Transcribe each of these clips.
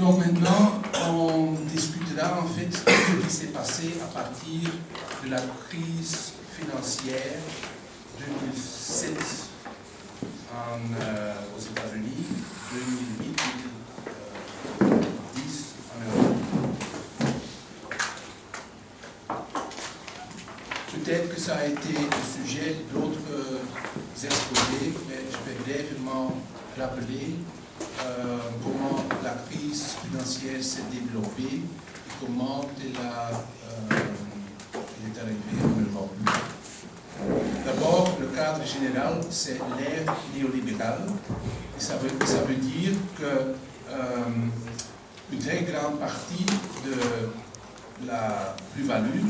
Donc maintenant, on discutera en fait de ce qui s'est passé à partir de la crise financière 2007 aux États-Unis, 2008-2010 en Europe. Peut-être que ça a été le sujet d'autres exposés, mais je vais brièvement rappeler comment la crise financière s'est développée et comment elle est arrivée en Europe. D'abord, le cadre général, c'est l'ère néolibérale. Et ça veut dire que une très grande partie de la plus-value,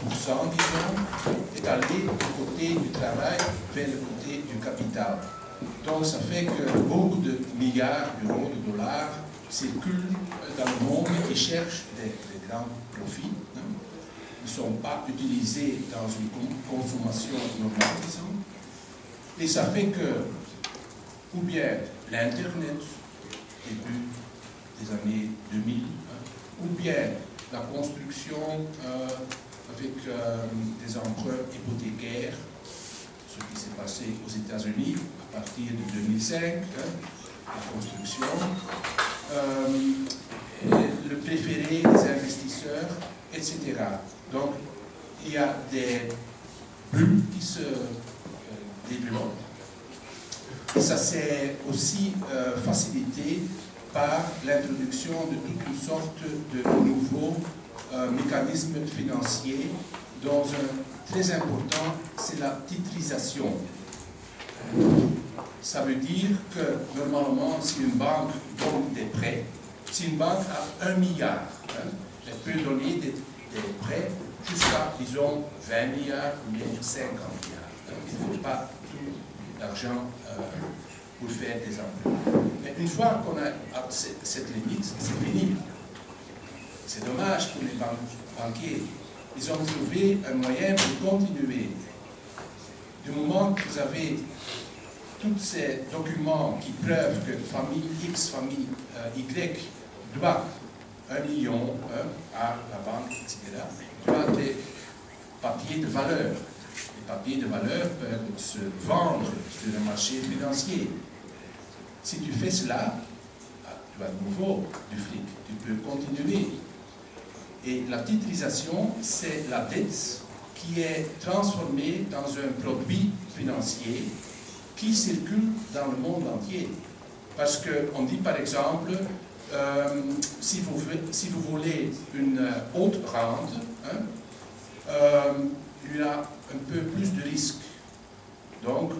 10% disons, est allée du côté du travail vers le côté du capital. Donc ça fait que beaucoup de milliards d'euros, de dollars circulent dans le monde et cherchent des grands profits, ne sont pas utilisés dans une consommation normale, disons. Et ça fait que, ou bien l'Internet, début des années 2000, ou bien la construction avec des emprunts hypothécaires, ce qui s'est passé aux États-Unis à partir de 2005, la construction, le préféré des investisseurs, etc. Donc, il y a des bulles qui se développent. Et ça s'est aussi facilité par l'introduction de toute une sorte de nouveaux mécanismes financiers, dont un très important, c'est la titrisation. Ça veut dire que, normalement, si une banque donne des prêts, si une banque a 1 milliard, elle peut donner des prêts jusqu'à, disons, 20 milliards ou bien 50 milliards. Il ne faut pas tout l'argent pour faire des emprunts. Mais une fois qu'on a cette limite, c'est fini. C'est dommage pour les banquiers. Ils ont trouvé un moyen pour continuer. Du moment que vous avez tous ces documents qui prouvent que famille X, famille Y doit 1 million à la banque, etc., doit des papiers de valeur. Les papiers de valeur peuvent se vendre sur le marché financier. Si tu fais cela, tu as de nouveau du fric, tu peux continuer. Et la titrisation, c'est la dette qui est transformée dans un produit financier qui circule dans le monde entier. Parce qu'on dit par exemple, si vous voulez une haute rente, il y a un peu plus de risques. Donc,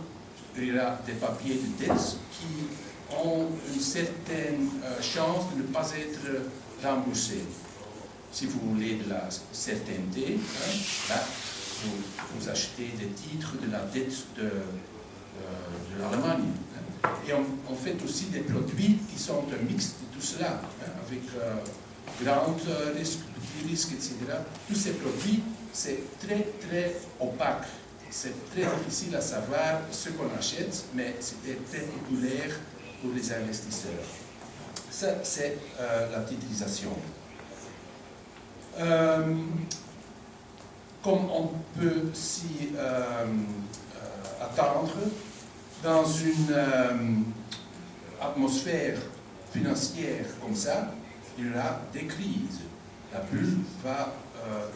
il y a des papiers de dette qui ont une certaine chance de ne pas être remboursés. Si vous voulez de la certainté, là, vous achetez des titres de la dette de l'Allemagne. Et on fait aussi des produits qui sont un mix de tout cela, avec grand risque, petit risque, etc. Tous ces produits, c'est très, très opaque. C'est très difficile à savoir ce qu'on achète, mais c'était très populaire pour les investisseurs. Ça, c'est la titrisation. Comme on peut s'y attendre, dans une atmosphère financière comme ça, il y aura des crises. La bulle va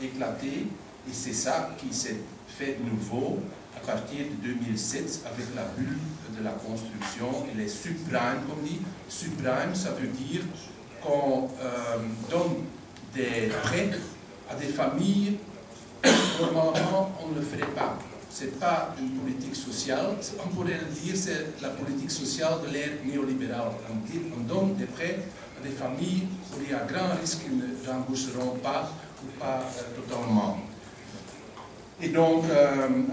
éclater et c'est ça qui s'est fait de nouveau à partir de 2007 avec la bulle de la construction et les subprimes, comme on dit. Subprimes, ça veut dire qu'on donne des prêts à des familles, normalement on ne le ferait pas. Ce n'est pas une politique sociale, on pourrait le dire, c'est la politique sociale de l'ère néolibérale. On donne des prêts à des familles où il y a grand risque qu'ils ne rembourseront pas ou pas totalement. Et donc,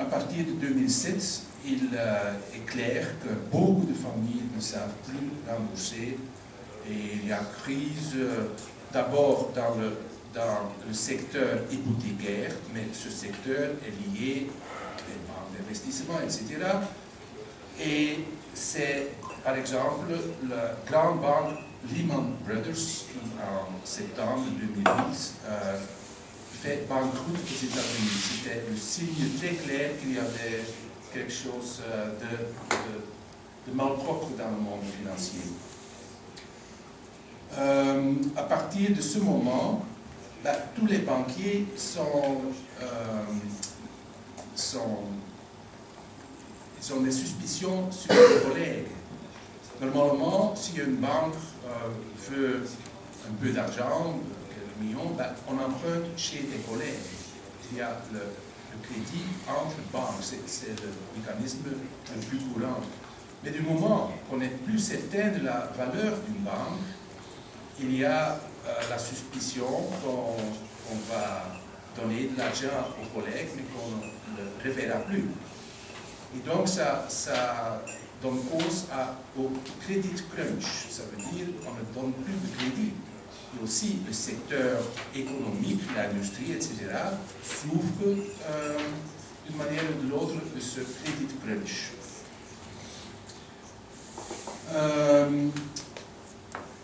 à partir de 2007, il est clair que beaucoup de familles ne savent plus rembourser et il y a crise d'abord dans le secteur hypothécaire, mais ce secteur est lié à les banques d'investissement, etc. Et c'est par exemple, la grande banque Lehman Brothers, en septembre 2008, fait banqueroute aux États-Unis. C'était le signe très clair qu'il y avait quelque chose de malpropre dans le monde financier. À partir de ce moment, tous les banquiers ils ont des suspicions sur leurs collègues. Normalement, si une banque veut un peu d'argent, quelques millions, on emprunte chez des collègues. Il y a le crédit entre banques, c'est le mécanisme le plus courant. Mais du moment qu'on n'est plus certain de la valeur d'une banque, il y a la suspicion qu'on va donner de l'argent aux collègues, mais qu'on ne le reverra plus. Et donc, ça donne cause au credit crunch. Ça veut dire qu'on ne donne plus de crédit. Et aussi, le secteur économique, l'industrie, etc., souffre d'une manière ou de l'autre de ce credit crunch.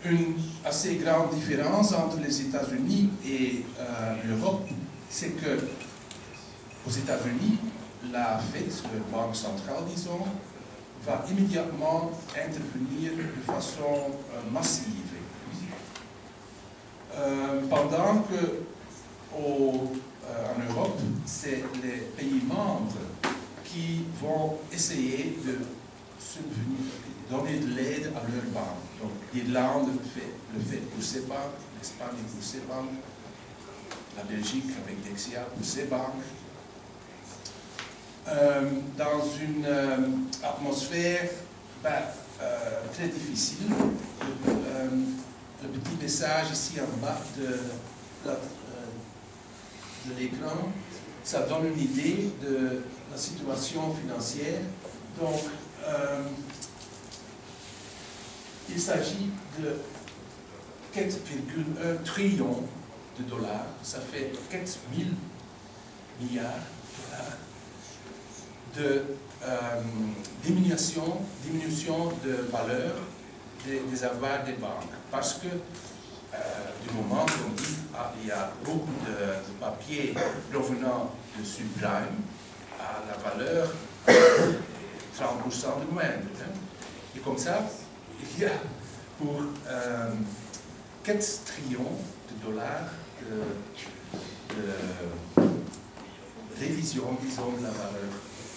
Une assez grande différence entre les États-Unis et l'Europe, c'est que aux États-Unis, la Fed, la banque centrale, disons, va immédiatement intervenir de façon massive. Pendant que en Europe, c'est les pays membres qui vont essayer de donner de l'aide à leurs banques. Donc, l'Irlande le fait pour ses banques, l'Espagne pour ses banques, la Belgique avec Dexia pour ses banques. Dans une atmosphère très difficile, le petit message ici en bas de l'écran, ça donne une idée de la situation financière. Donc, il s'agit de 4,1 trillions de dollars, ça fait 4 000 milliards de dollars de diminution de valeur des avoirs des banques. Parce que du moment qu'on dit il y a beaucoup de papiers provenant de subprime, à la valeur 30% de moindre. Et comme ça, il y a pour 4 trillions de dollars de révision, disons, de la valeur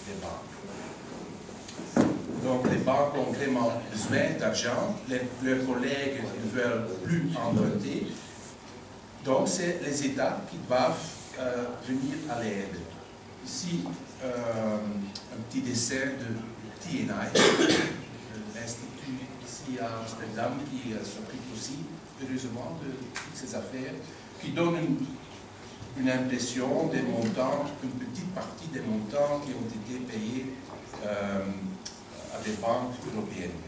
des banques. Donc les banques ont vraiment besoin d'argent, leurs collègues ne veulent plus emprunter, donc c'est les États qui doivent venir à l'aide. Ici, un petit dessin de TNI, l'institut ici à Amsterdam qui s'occupe aussi, heureusement, de toutes ces affaires, qui donne une impression des montants, une petite partie des montants qui ont été payés à des banques européennes.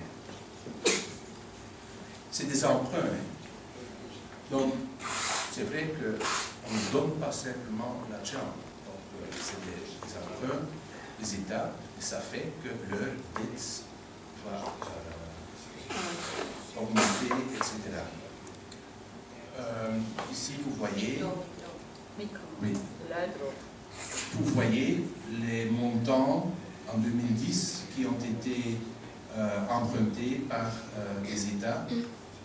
C'est des emprunts. Donc, c'est vrai qu'on ne donne pas simplement l'argent. Donc, c'est des emprunts des États, et ça fait que leur dette va augmenter, etc. Ici, vous voyez... Oui. Vous voyez les montants en 2010 qui ont été empruntés par les États.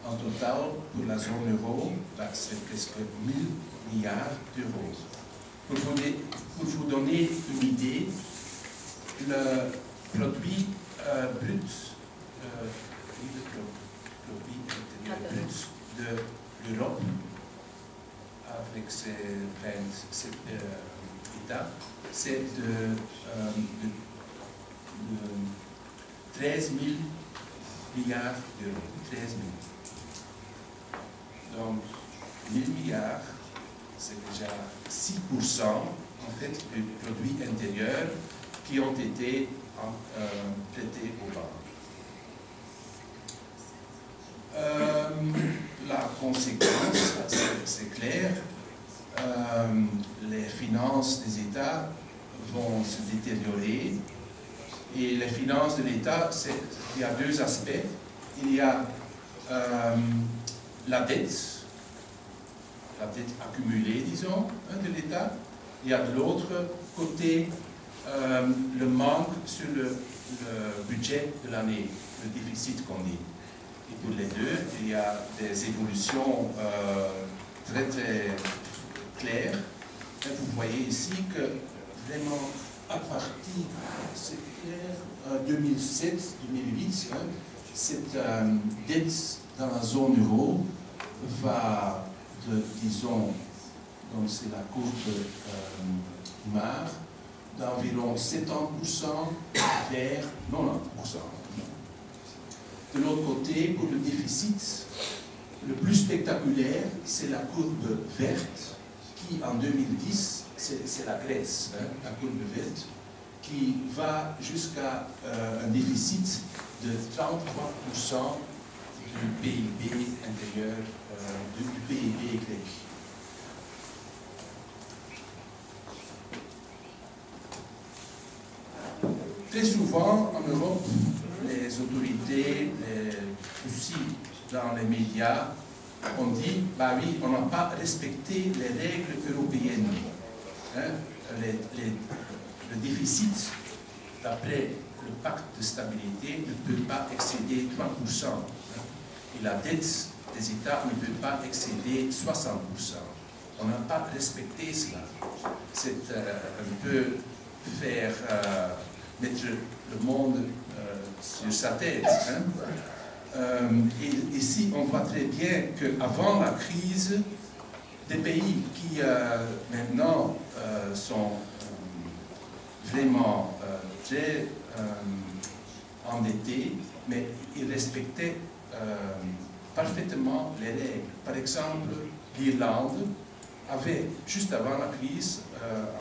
En total, pour la zone euro, c'est presque 1 000 milliards d'euros. Pour vous donner une idée, le produit brut, de l'Europe, avec ses 27 États, c'est de 13 000 milliards d'euros. 13 000. Donc, 1 000 milliards, c'est déjà 6% en fait du produit intérieur qui ont été prêtés aux banques. La conséquence, c'est clair, les finances des États vont se détériorer Et les finances de l'État, il y a deux aspects. Il y a la dette accumulée, disons, de l'État. Il y a de l'autre côté le manque sur le budget de l'année, le déficit qu'on dit. Et pour les deux, il y a des évolutions très très claires. Et vous voyez ici que vraiment à partir de 2007-2008, cette dette dans la zone euro va de, disons, donc c'est la courbe noire, d'environ 70% vers 90%. De l'autre côté, pour le déficit, le plus spectaculaire, c'est la courbe verte, qui en 2010, c'est la Grèce, la courbe verte, qui va jusqu'à un déficit de 33% du PIB intérieur, du PIB grec. Très souvent, en Europe, les autorités, aussi dans les médias, on dit, bah oui, on n'a pas respecté les règles européennes. Le déficit, d'après le pacte de stabilité, ne peut pas excéder 3%. Et la dette des États ne peut pas excéder 60%. On n'a pas respecté cela. C'est un peu faire mettre le monde sur sa tête. Et ici, on voit très bien qu'avant la crise, des pays qui maintenant sont vraiment très endettés, mais ils respectaient parfaitement les règles. Par exemple, l'Irlande avait, juste avant la crise,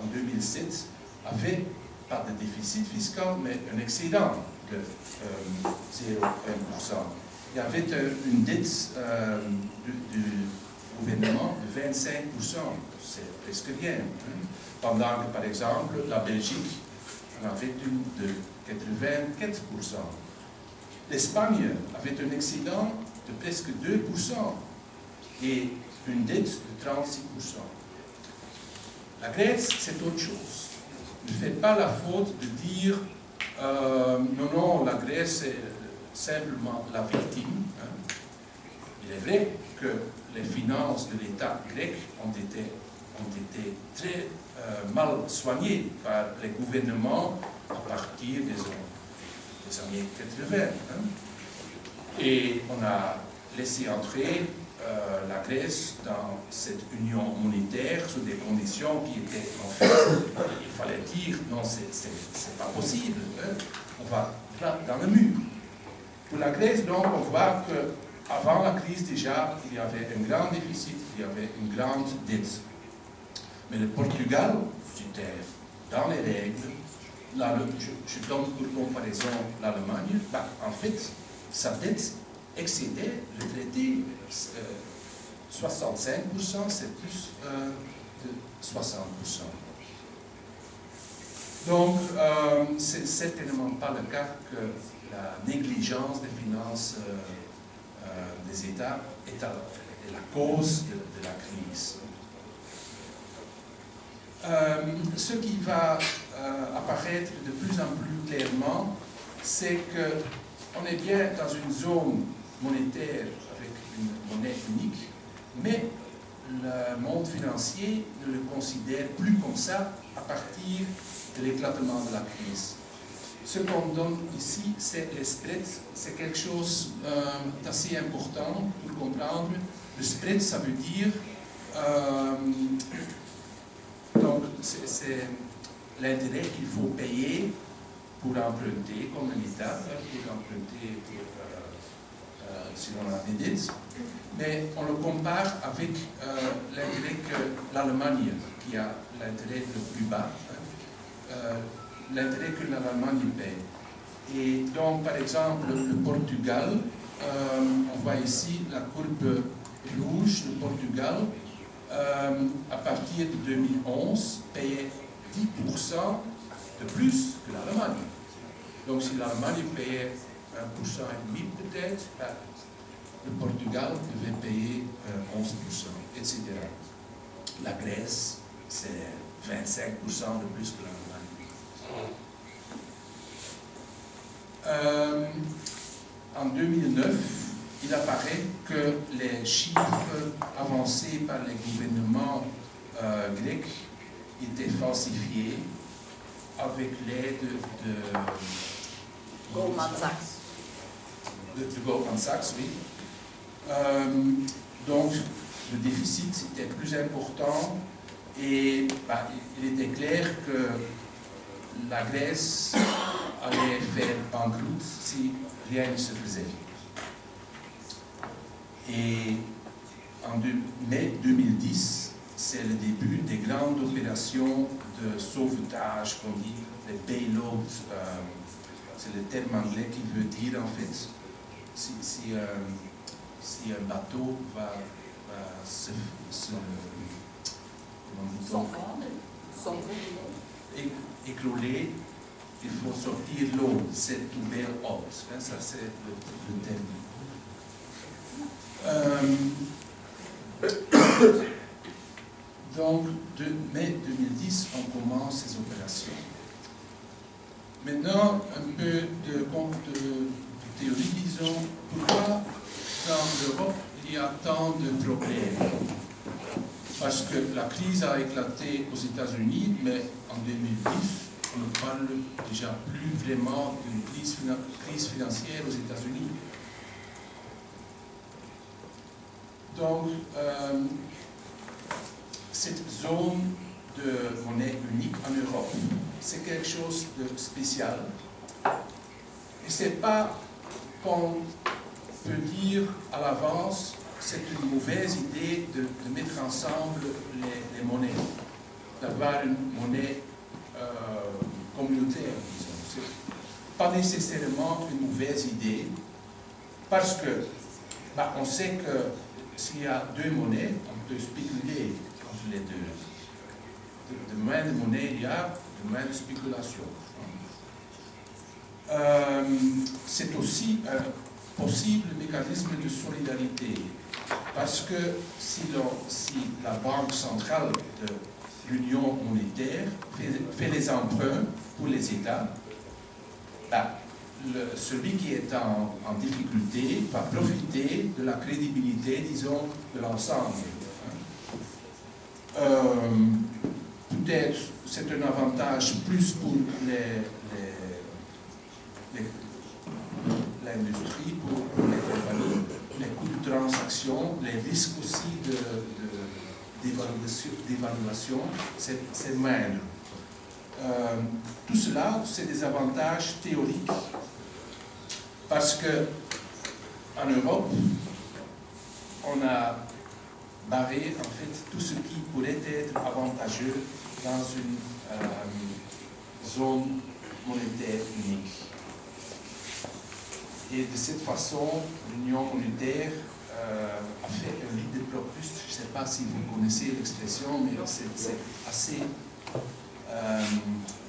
en 2007, avait pas de déficit fiscal, mais un excédent de 0,1%. Il y avait une dette du gouvernement de 25%, c'est presque rien. Pendant que, par exemple, la Belgique en avait une de 84%. L'Espagne avait un excédent de presque 2% et une dette de 36%. La Grèce, c'est autre chose. Ne faites pas la faute de dire non, non, la Grèce est simplement la victime. Il est vrai que les finances de l'État grec ont été très mal soignées par les gouvernements à partir des années 80. Et on a laissé entrer la Grèce dans cette union monétaire sous des conditions qui étaient, en fait, il fallait dire, non, c'est pas possible, on va dans le mur. Pour la Grèce, donc, on voit qu'avant la crise, déjà, il y avait un grand déficit, il y avait une grande dette. Mais le Portugal, c'était dans les règles. Là, je donne pour comparaison l'Allemagne, en fait, sa dette excédait le traité 65%, c'est plus de 60%. Donc, c'est certainement pas le cas que la négligence des finances des États est la cause de la crise. Ce qui va apparaître de plus en plus clairement, c'est qu'on est bien dans une zone monétaire avec une monnaie unique, mais le monde financier ne le considère plus comme ça à partir de l'éclatement de la crise. Ce qu'on donne ici, c'est les spreads, c'est quelque chose d'assez important pour comprendre. Le spread, ça veut dire, donc c'est l'intérêt qu'il faut payer pour emprunter comme un État, pour emprunter si on a des dettes, mais on le compare avec l'intérêt que l'Allemagne, qui a l'intérêt le plus bas, l'intérêt que l'Allemagne paie. Et donc, par exemple, le Portugal, on voit ici la courbe rouge, le Portugal, à partir de 2011, payait 10% de plus que l'Allemagne. Donc si l'Allemagne payait 1,5% peut-être, le Portugal devait payer 11%, etc. La Grèce, c'est 25% de plus que l'Allemagne. En 2009, il apparaît que les chiffres avancés par les gouvernements grecs étaient falsifiés avec l'aide de Goldman Sachs. De Goldman Sachs, oui. Donc, le déficit était plus important et il était clair que la Grèce allait faire banqueroute si rien ne se faisait. Et en mai 2010, c'est le début des grandes opérations de sauvetage, qu'on dit les bailouts. C'est le terme anglais qui veut dire en fait si un bateau va écrouler, il faut sortir l'eau, c'est tout bail out. Ça c'est le terme. Donc, de mai 2010, on commence ces opérations. Maintenant, un peu de théorie, disons, pourquoi dans l'Europe il y a tant de problèmes? Parce que la crise a éclaté aux États-Unis, mais en 2010, on ne parle déjà plus vraiment d'une crise financière aux États-Unis. Donc, cette zone de monnaie unique en Europe, c'est quelque chose de spécial. Et ce n'est pas qu'on peut dire à l'avance c'est une mauvaise idée de mettre ensemble les monnaies, d'avoir une monnaie communautaire, disons. Ce n'est pas nécessairement une mauvaise idée, parce que on sait que s'il y a deux monnaies, on peut spéculer entre les deux. De moins de monnaie il y a, de moins de spéculation. C'est aussi un possible mécanisme de solidarité, parce que si la Banque centrale de l'Union monétaire fait les emprunts pour les États, celui qui est en difficulté va profiter de la crédibilité, disons, de l'ensemble. Peut-être c'est un avantage plus pour l'industrie, pour les compagnies, les coûts de transaction, les risques aussi d'évaluation, c'est moindre. Tout cela, c'est des avantages théoriques, parce que en Europe, on a barré en fait tout ce qui pourrait être avantageux dans une zone monétaire unique. Et de cette façon, l'Union monétaire a fait un lit de Procrust. Je ne sais pas si vous connaissez l'expression, mais c'est assez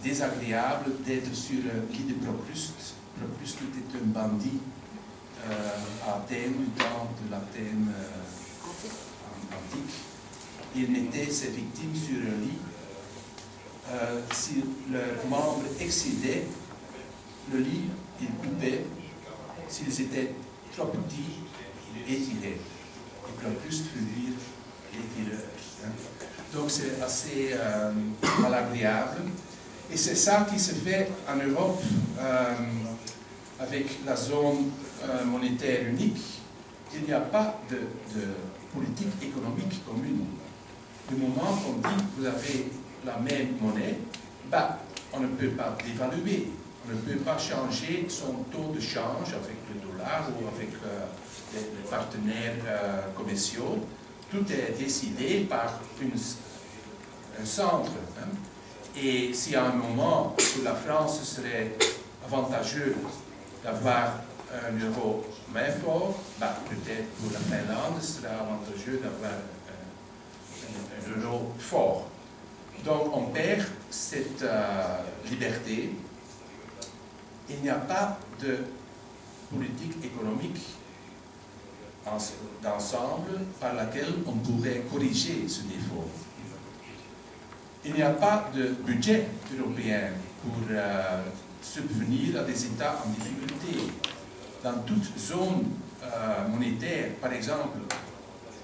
désagréable d'être sur le lit de Procrust. Procrust était un bandit à Athènes, du temps de l'Athènes antique. Il mettait ses victimes sur un lit. Si leurs membres excédaient le lit, il coupait. S'ils étaient trop petits, il étirait. Et Procrust veut dire étireur. Donc c'est assez mal agréable. Et c'est ça qui se fait en Europe avec la zone monétaire unique. Il n'y a pas de politique économique commune. Du moment qu'on dit que vous avez la même monnaie, on ne peut pas dévaluer. On ne peut pas changer son taux de change avec le dollar ou avec les partenaires commerciaux. Tout est décidé par un centre. Et si à un moment pour la France ce serait avantageux d'avoir un euro moins fort, peut-être pour la Finlande ce serait avantageux d'avoir un euro fort. Donc on perd cette liberté. il n'y a pas de politique économique d'ensemble par laquelle on pourrait corriger ce défaut. Il n'y a pas de budget européen pour subvenir à des États en difficulté. Dans toute zone monétaire, par exemple,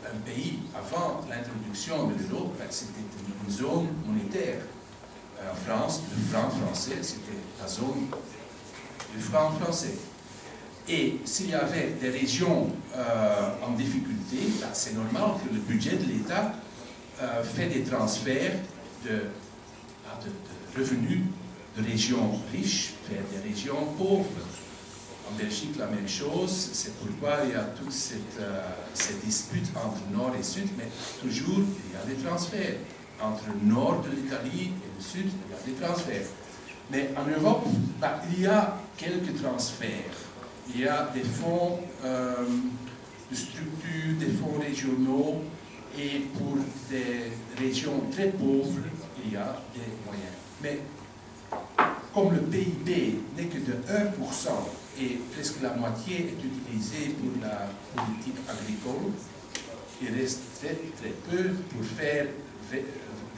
un pays avant l'introduction de l'euro, c'était une zone monétaire. En France, le franc français, c'était la zone du franc français. Et s'il y avait des régions en difficulté, c'est normal que le budget de l'État fait des transferts de revenus de régions riches vers des régions pauvres. En Belgique, la même chose, c'est pourquoi il y a toute cette dispute entre nord et sud, mais toujours il y a des transferts. Entre le nord de l'Italie et le sud, il y a des transferts. Mais en Europe, il y a quelques transferts. Il y a des fonds de structure, des fonds régionaux, et pour des régions très pauvres, il y a des moyens. Mais comme le PIB n'est que de 1% et presque la moitié est utilisée pour la politique agricole, il reste très, très peu pour faire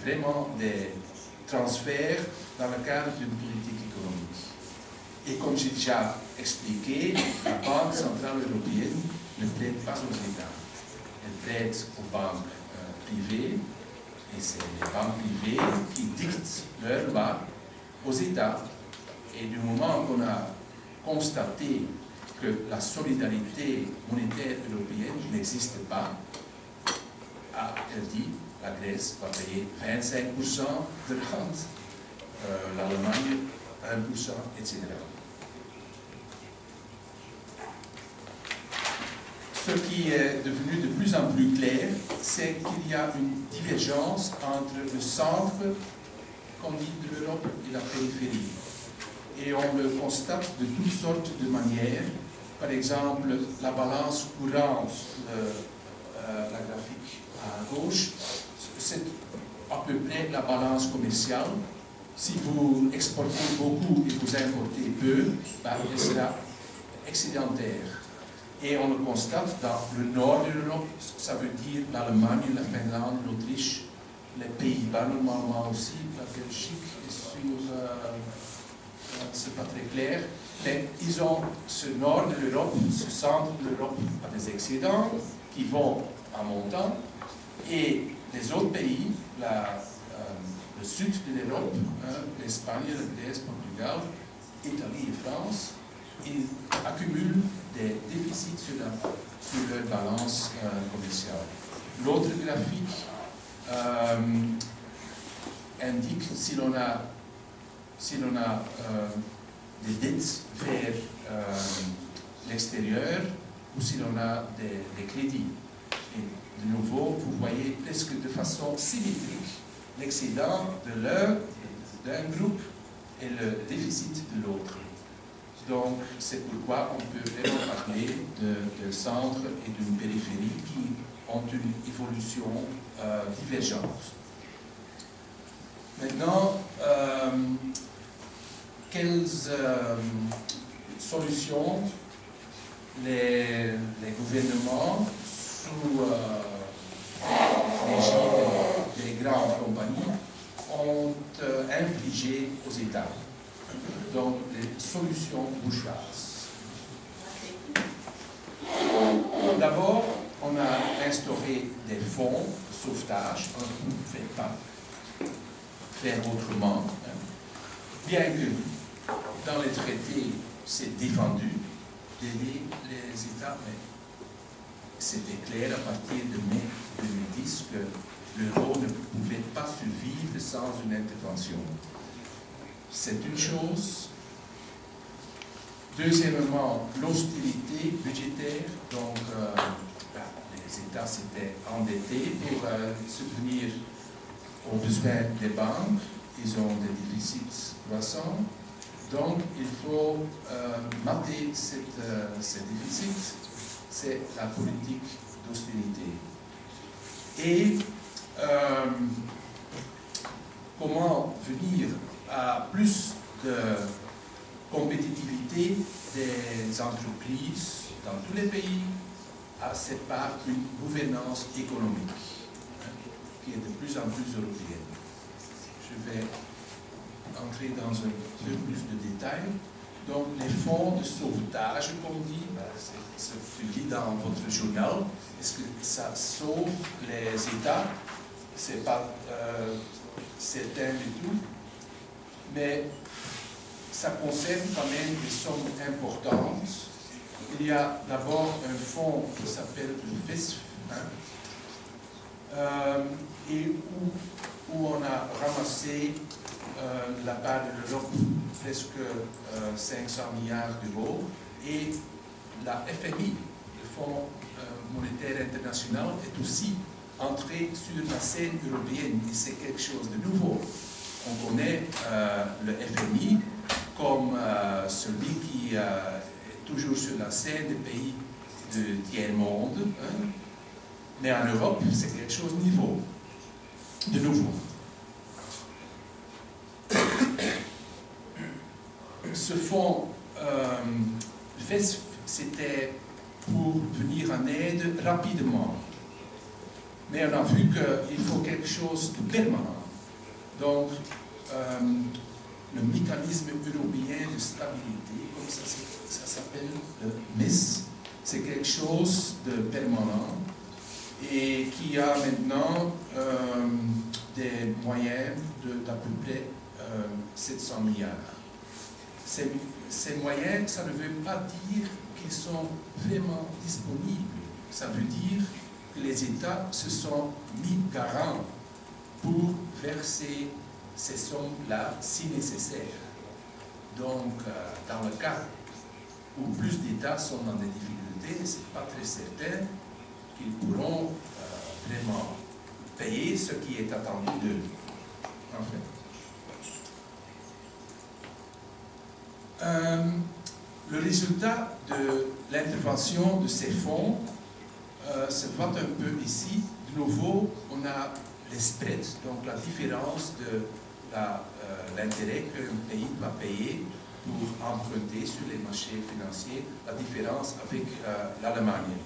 vraiment des transferts dans le cadre d'une politique économique. Et comme j'ai déjà expliqué, la Banque centrale européenne ne prête pas aux États. Elle prête aux banques privées, et c'est les banques privées qui dictent leurs lois aux États. Et du moment qu'on a constaté que la solidarité monétaire européenne n'existe pas, elle dit la Grèce va payer 25% de rente, l'Allemagne 1%, etc. Ce qui est devenu de plus en plus clair, c'est qu'il y a une divergence entre le centre, comme dit, de l'Europe et la périphérie. Et on le constate de toutes sortes de manières. Par exemple, la balance courante, la graphique à gauche, c'est à peu près la balance commerciale. Si vous exportez beaucoup et vous importez peu, elle sera excédentaire. Et on le constate dans le nord de l'Europe, ça veut dire l'Allemagne, la Finlande, l'Autriche, les Pays-Bas normalement aussi, la Belgique est sur... c'est pas très clair, mais ils ont ce nord de l'Europe, ce centre de l'Europe a des excédents qui vont en montant, et les autres pays, le sud de l'Europe, l'Espagne, la Grèce, Portugal, Italie et France, ils accumulent des déficits sur leur balance commerciale. L'autre graphique indique si l'on a des dettes vers l'extérieur ou si l'on a des crédits. Et de nouveau, vous voyez presque de façon symétrique l'excédent d'un groupe et le déficit de l'autre. Donc, c'est pourquoi on peut vraiment parler de centre et d'une périphérie qui ont une évolution divergente. Maintenant, quelles solutions les gouvernements sous l'égide des grandes compagnies ont infligé aux États? Donc, les solutions bourgeoises. D'abord, on a instauré des fonds de sauvetage. On ne pouvait pas faire autrement. Bien que dans les traités, c'est défendu d'aider les États, mais c'était clair à partir de mai 2010 que l'euro ne pouvait pas survivre sans une intervention. C'est une chose. Deuxièmement, l'austérité budgétaire. Donc, les États s'étaient endettés pour subvenir aux besoins des banques. Ils ont des déficits croissants. Donc, il faut mater ces déficits. C'est la politique d'austérité. Et comment venir à plus de compétitivité majorité des entreprises dans tous les pays a cette part une gouvernance économique qui est de plus en plus européenne. Je vais entrer dans un peu plus de détails. Donc, les fonds de sauvetage, comme on dit, c'est ce que lit dans votre journal, est-ce que ça sauve les États? C'est pas certain du tout, mais ça concerne quand même des sommes importantes. Il y a d'abord un fonds qui s'appelle le FESF, et où on a ramassé la part de l'Europe presque 500 milliards d'euros, et la FMI, le Fonds monétaire international, est aussi entré sur la scène européenne, et c'est quelque chose de nouveau. On connaît le FMI comme celui qui est toujours sur la scène des pays du tiers-monde, mais en Europe, c'est quelque chose de nouveau. Ce fonds FESF, c'était pour venir en aide rapidement. Mais on a vu qu'il faut quelque chose de permanent. Donc, le mécanisme européen de stabilité, comme ça s'appelle le MES, c'est quelque chose de permanent et qui a maintenant des moyens d'à peu près 700 milliards. Ces moyens, ça ne veut pas dire qu'ils sont vraiment disponibles. Ça veut dire que les États se sont mis garants pour verser ces sommes-là si nécessaire. Donc, dans le cas où plus d'États sont dans des difficultés, ce n'est pas très certain qu'ils pourront vraiment payer ce qui est attendu d'eux. En fait. Le résultat de l'intervention de ces fonds se voit un peu ici. De nouveau, on a les spreads, donc la différence de l'intérêt qu'un pays va payer pour emprunter sur les marchés financiers, la différence avec l'Allemagne.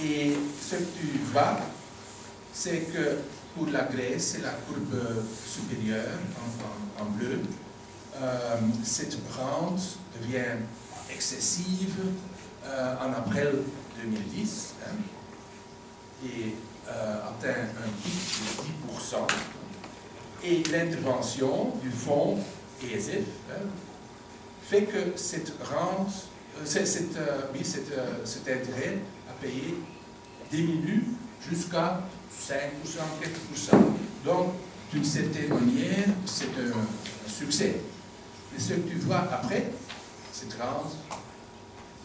Et ce que tu vois, c'est que pour la Grèce, c'est la courbe supérieure en bleu. Cette rente devient excessive en avril 2010 et atteint un pic de 10%. Et l'intervention du fonds ESF fait que cette rente, cet intérêt à payer diminue jusqu'à 5%, 4%. Donc, d'une certaine manière, c'est un succès. Et ce que tu vois après, cette rente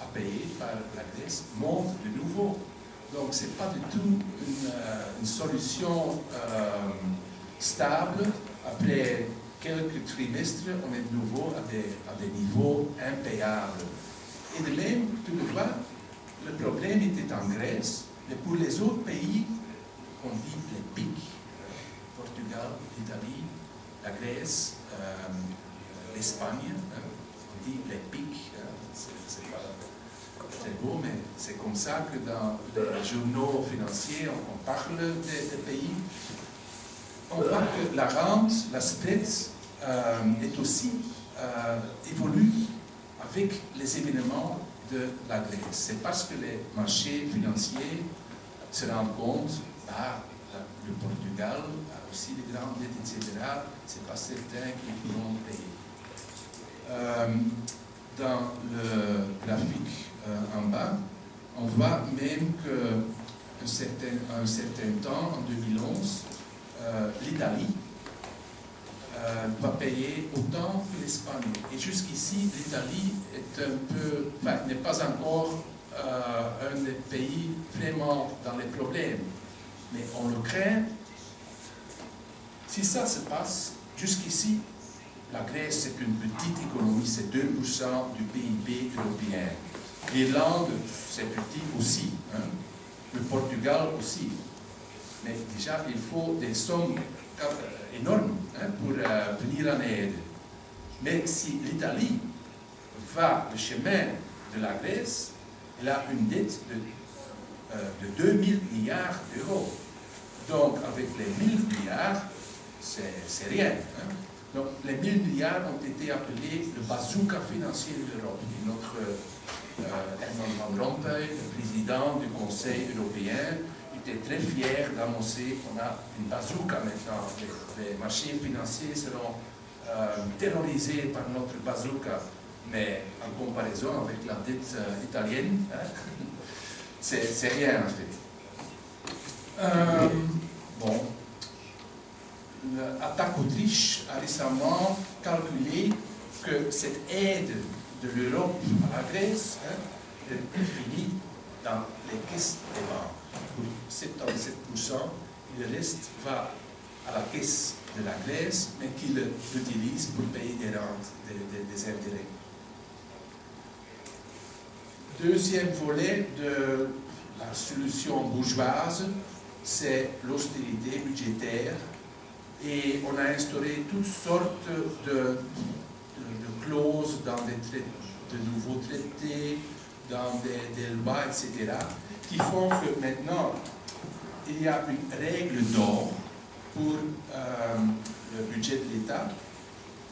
à payer par la Grèce monte de nouveau. Donc, ce n'est pas du tout une solution stable. Après quelques trimestres, on est de nouveau à des niveaux impayables. Et de même, tu le vois, le problème était en Grèce, mais pour les autres pays, on dit les pics, Portugal, l'Italie, la Grèce, l'Espagne, on dit les pics. C'est pas très beau, mais c'est comme ça que dans les journaux financiers, on parle des pays. On voit que la rente, la spread, est aussi évolue avec les événements de la Grèce. C'est parce que les marchés financiers se rendent compte, le Portugal a aussi des grandes dettes, etc. C'est pas certain qu'ils pourront payer. Dans le graphique en bas, on voit même qu'un certain temps, en 2011, l'Italie va payer autant que l'Espagne. Et jusqu'ici, l'Italie est un peu, n'est pas encore un des pays vraiment dans les problèmes. Mais on le craint. Si ça se passe, jusqu'ici, la Grèce, c'est une petite économie, c'est 2% du PIB européen. L'Irlande, c'est petit aussi. Le Portugal aussi. Mais déjà, il faut des sommes énormes pour venir en aide. Mais si l'Italie va le chemin de la Grèce, elle a une dette de 2 000 milliards d'euros. Donc, avec les 1 000 milliards, c'est rien. Hein? Donc, les 1 000 milliards ont été appelés le bazooka financier de l'Europe. Et notre Herman Van Rompuy, le président du Conseil européen, était très fier d'annoncer qu'on a une bazooka maintenant. Les marchés financiers seront terrorisés par notre bazooka. Mais en comparaison avec la dette italienne, hein, c'est rien en fait. Bon, l'Attaque Autriche a récemment calculé que cette aide de l'Europe à la Grèce, hein, elle finit dans les caisses des banques. Pour 77%, le reste va à la caisse de la Grèce, mais qui l'utilise pour payer des rentes, des intérêts. Deuxième volet de la solution bourgeoise, c'est l'austérité budgétaire. Et on a instauré toutes sortes de clauses dans de nouveaux traités, dans des lois, etc., qui font que maintenant, il y a une règle d'or pour le budget de l'État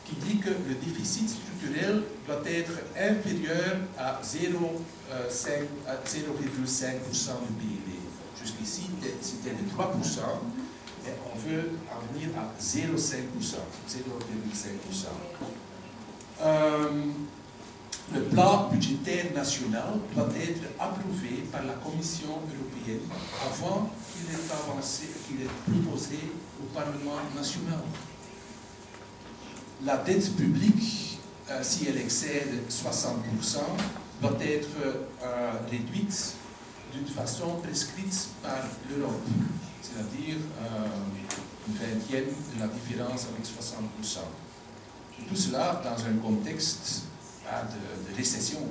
qui dit que le déficit structurel doit être inférieur à 0,5% du PIB. Jusqu'ici, c'était de 3%, et on veut en venir à 0,5%. Le plan budgétaire national doit être approuvé par la Commission européenne avant qu'il est proposé au Parlement national. La dette publique, si elle excède 60%, doit être réduite d'une façon prescrite par l'Europe, c'est-à-dire une vingtième de la différence avec 60%. Et tout cela dans un contexte de récession.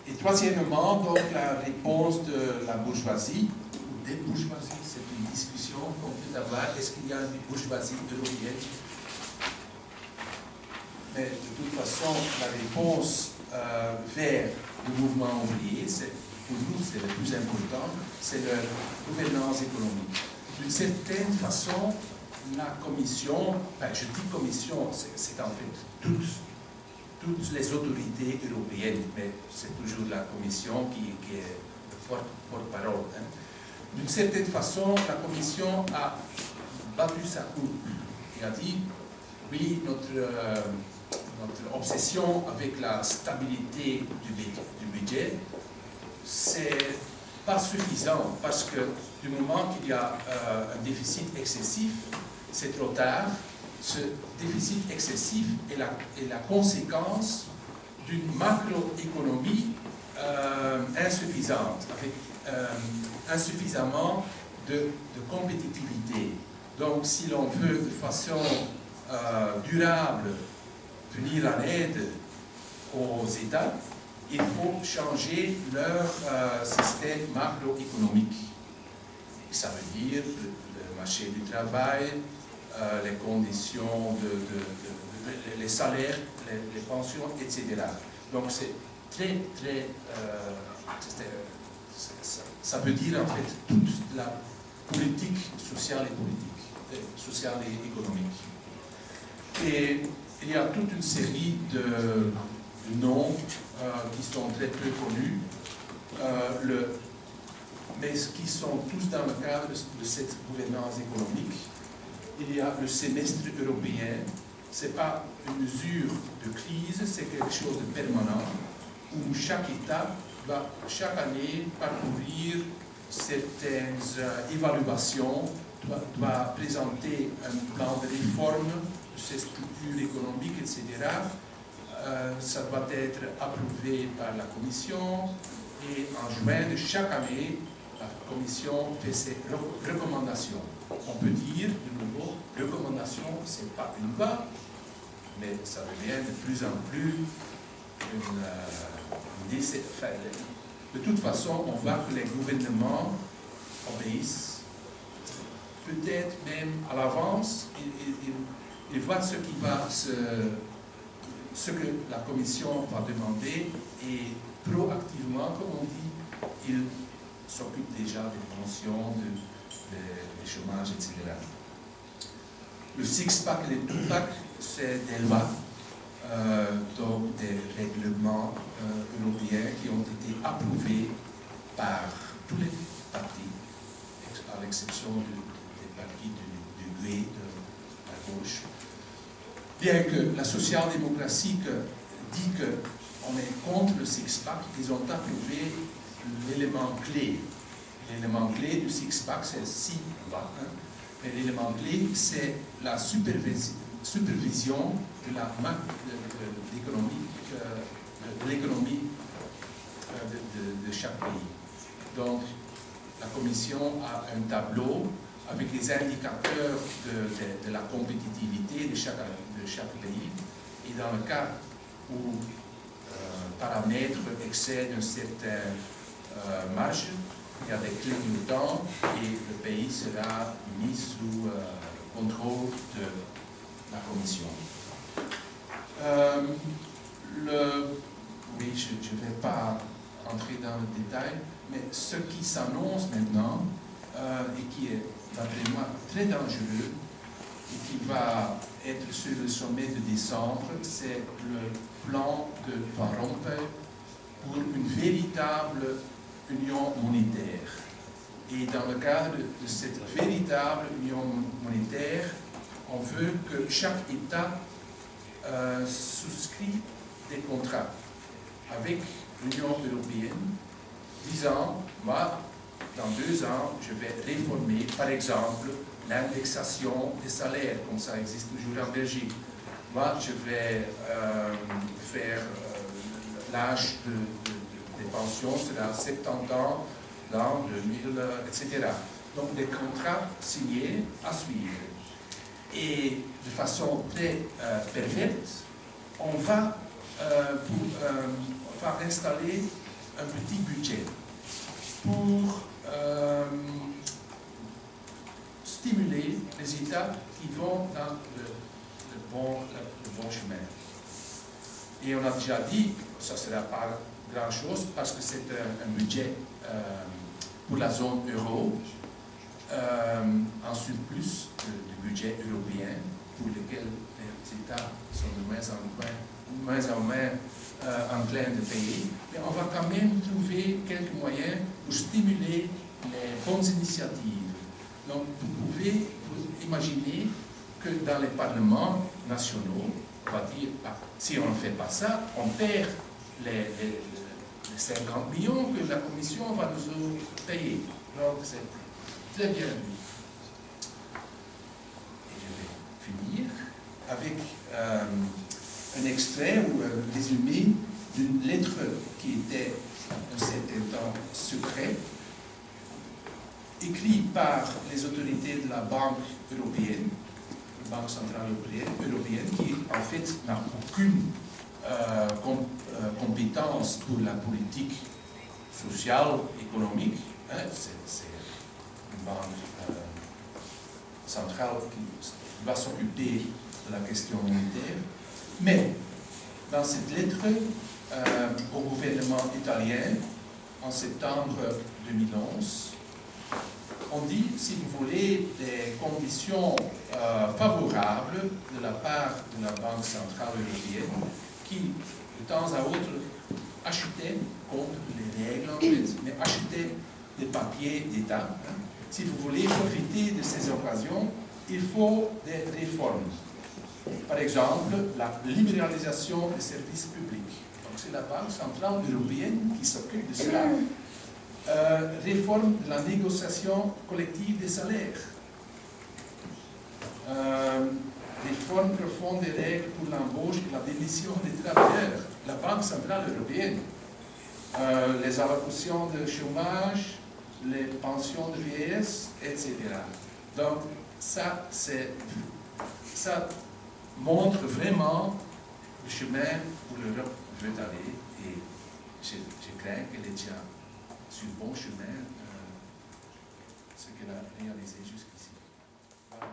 Et troisièmement, donc la réponse de la bourgeoisie, ou des bourgeoisies, c'est une discussion qu'on peut avoir, est-ce qu'il y a une bourgeoisie européenne? Mais de toute façon, la réponse vers le mouvement ouvrier, pour nous, c'est le plus important, c'est leur gouvernance économique. D'une certaine façon, la commission, je dis commission, c'est en fait toutes les autorités européennes, mais c'est toujours la commission qui est porte-parole. Hein. D'une certaine façon, la commission a battu sa coupe et a dit, oui, notre obsession avec la stabilité du budget, c'est pas suffisant parce que du moment qu'il y a un déficit excessif, c'est trop tard. Ce déficit excessif est la conséquence d'une macroéconomie insuffisante, avec insuffisamment de compétitivité. Donc, si l'on veut de façon durable venir en aide aux États, il faut changer leur système macroéconomique. Ça veut dire le marché du travail, les conditions, les salaires, les pensions, etc. Donc c'est très ça veut dire en fait toute la politique sociale et économique. Et il y a toute une série de noms qui sont très peu connus, mais qui sont tous dans le cadre de cette gouvernance économique. Il y a le semestre européen, ce n'est pas une mesure de crise, c'est quelque chose de permanent, où chaque État va chaque année parcourir certaines évaluations, doit présenter un plan de réforme de ses structures économiques, etc. Ça doit être approuvé par la Commission, et en juin de chaque année, la Commission fait ses recommandations. On peut dire, de nouveau, recommandation, ce n'est pas une loi, mais ça devient de plus en plus de toute façon, on voit que les gouvernements obéissent, peut-être même à l'avance, et voir ce que la Commission va demander, et proactivement, comme on dit, il s'occupe déjà des pensions, des chômages, etc. Le six-pack et le two-pack, c'est des lois, donc des règlements européens qui ont été approuvés par tous les partis, à l'exception des partis du GUE, de la gauche. Bien que la social-démocratie dit qu'on est contre le six-pack, ils ont approuvé l'élément clé. L'élément clé du six-pack, c'est 6 lois. Mais l'élément clé, c'est la supervision de l'économie de chaque pays. Donc, la Commission a un tableau avec les indicateurs de la compétitivité de chaque pays. Et dans le cas où paramètres excèdent une certaine marge, il y a des clignotants et le pays sera mis sous contrôle de la Commission. Oui, je ne vais pas entrer dans le détail, mais ce qui s'annonce maintenant et qui est d'après moi très dangereux et qui va être sur le sommet de décembre, c'est le plan de Van Rompuy pour une véritable union monétaire. Et dans le cadre de cette véritable union monétaire, on veut que chaque État souscrit des contrats avec l'Union européenne, disant, moi, dans 2 ans, je vais réformer, par exemple, l'indexation des salaires, comme ça existe toujours en Belgique. Moi, je vais faire l'âge des pensions sera 70 ans dans 2000, etc. Donc, des contrats signés à suivre. Et de façon très perverse, on va installer un petit budget pour stimuler les États qui vont dans le bon chemin. Et on a déjà dit, ça ne sera pas grand-chose parce que c'est un budget pour la zone euro, en surplus du budget européen, pour lequel les États sont de moins en moins enclins de payer. Mais on va quand même trouver quelques moyens pour stimuler les bonnes initiatives. Donc vous pouvez vous imaginer que dans les parlements nationaux, on va dire, ah, si on ne fait pas ça, on perd les 50 millions que la Commission va nous payer. Donc c'est très bien vu. Et je vais finir avec un extrait ou un résumé d'une lettre qui était un certain temps secrète, écrite par les autorités de la Banque européenne, la Banque centrale européenne, qui en fait n'a aucune compétence pour la politique sociale, économique. Hein, c'est une banque centrale qui va s'occuper de la question monétaire. Mais dans cette lettre au gouvernement italien, en septembre 2011, on dit, si vous voulez, des conditions favorables de la part de la Banque centrale européenne, qui, de temps à autre, achetait, contre les règles en fait, mais achetait des papiers d'État. Hein. Si vous voulez profiter de ces occasions, il faut des réformes. Par exemple, la libéralisation des services publics. Donc c'est la Banque centrale européenne qui s'occupe de cela. Réforme de la négociation collective des salaires. Réforme profonde des règles pour l'embauche et la démission des travailleurs. La Banque centrale européenne. Les allocations de chômage, les pensions de vieillesse, etc. Donc ça montre vraiment le chemin où l'Europe veut aller, et je crains qu'elle est déjà sur le bon chemin, ce qu'elle a réalisé jusqu'ici. Voilà.